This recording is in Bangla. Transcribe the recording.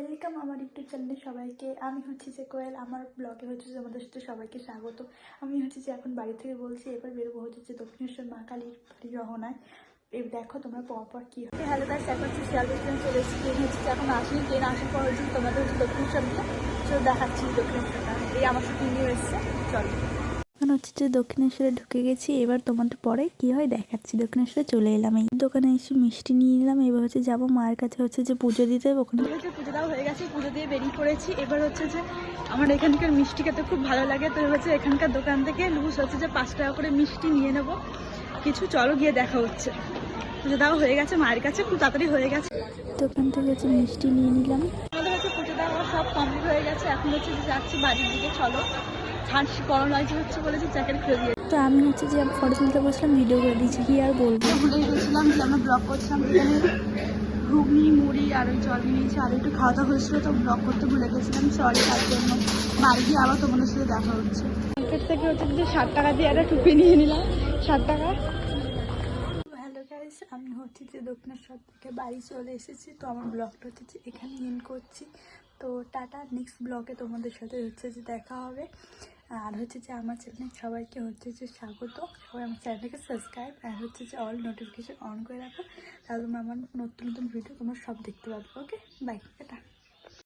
ওয়েলকাম আমার ইউটিউব চ্যানেলে সবাইকে। আমি হচ্ছে যে কোয়েল। আমার ব্লগে হচ্ছে যে আমাদের সাথে সবাইকে স্বাগত। আমি হচ্ছে যে এখন বাড়ি থেকে বলছি, এবার বেরোবো হচ্ছে যে দক্ষিণেশ্বর মা কালীর বাড়ি রহনায়। এবার দেখো তোমরা পরপর কী হয়। হ্যালো গাইস, এখন হচ্ছে শিয়ালদা ট্রেন চলে এসেছি। ট্রেন হচ্ছে যে এখন আসেনি, ট্রেন আসার পর হচ্ছে তোমাদের হচ্ছে দক্ষিণেশ্বর নিয়ে চলো দেখাচ্ছি দক্ষিণেশ্বরটা। এই আমার সাথে নিয়ে এসছে, চলো। এখন হচ্ছে যে দক্ষিণেশ্বরে ঢুকে গেছি। এবার তোমাদের পরে কি হয় দেখাচ্ছি। দক্ষিণেশ্বরে চলে এলাম, এই দোকানে এসে মিষ্টি নিয়ে নিলাম। এবার হচ্ছে যাবো মায়ের কাছে হচ্ছে যে পুজো দিতে। ওখানে হচ্ছে পুজো দেওয়া হয়ে গেছে, পুজো দিয়ে বেরিয়ে পড়েছি। এবার হচ্ছে যে আমার এখানকার মিষ্টি খেতে খুব ভালো লাগে, তো হচ্ছে এখানকার দোকান থেকে লুজ হচ্ছে যে 5 টাকা করে মিষ্টি নিয়ে নেবো কিছু। চলো গিয়ে দেখা হচ্ছে। পুজো দেওয়া হয়ে গেছে মায়ের কাছে, খুব তাড়াতাড়ি হয়ে গেছে। দোকান থেকে হচ্ছে মিষ্টি নিয়ে নিলাম। আমাদের হচ্ছে পুজো দেওয়া সব কমপ্লিট হয়ে গেছে। এখন হচ্ছে যে যাচ্ছি বাড়ির দিকে। চলো, ছাড়ছি গরম লাগছে হচ্ছে বলেছি জ্যাকেট খুলে দিয়ে। তো আমি হচ্ছে যে ফটো তুলতে বসলাম, ভিডিও করে দিয়েছি, কি আর বলবো। ভুলে গেছিলাম যে আমরা ব্লগ করছিলাম। এখানে ঘুগনি মুড়ি আর ওই জল নিয়েছি, আর একটু খাওয়া দাওয়া হয়েছিল, তো ব্লগ করতে ভুলে গেছিলাম, সরি তার জন্য। বাড়ি গিয়ে আবার তোমাদের সাথে দেখা হচ্ছে। মার্কেট থেকে হচ্ছে যে 60 টাকা দিয়ে একটা টুপি নিয়ে নিলাম, 60 টাকা। হ্যালো গাইস, আমি হচ্ছে যে দক্ষিণেশ্বর থেকে বাড়ি চলে এসেছি। তো আমার ব্লগটা হচ্ছে যে এখানে এন্ড করছি। তো টাটা, নেক্সট ব্লগে তোমাদের সাথে হচ্ছে যে দেখা হবে। আর হচ্ছে যে আমার চ্যানেলে সবাইকে হচ্ছে যে স্বাগত। সবাই আমার চ্যানেলটাকে সাবস্ক্রাইব আর হচ্ছে যে অল নোটিফিকেশান অন করে রাখো, তাহলে তোমরা আমার নতুন নতুন ভিডিও তোমরা সব দেখতে পাবে। ওকে, বাই, টাটা।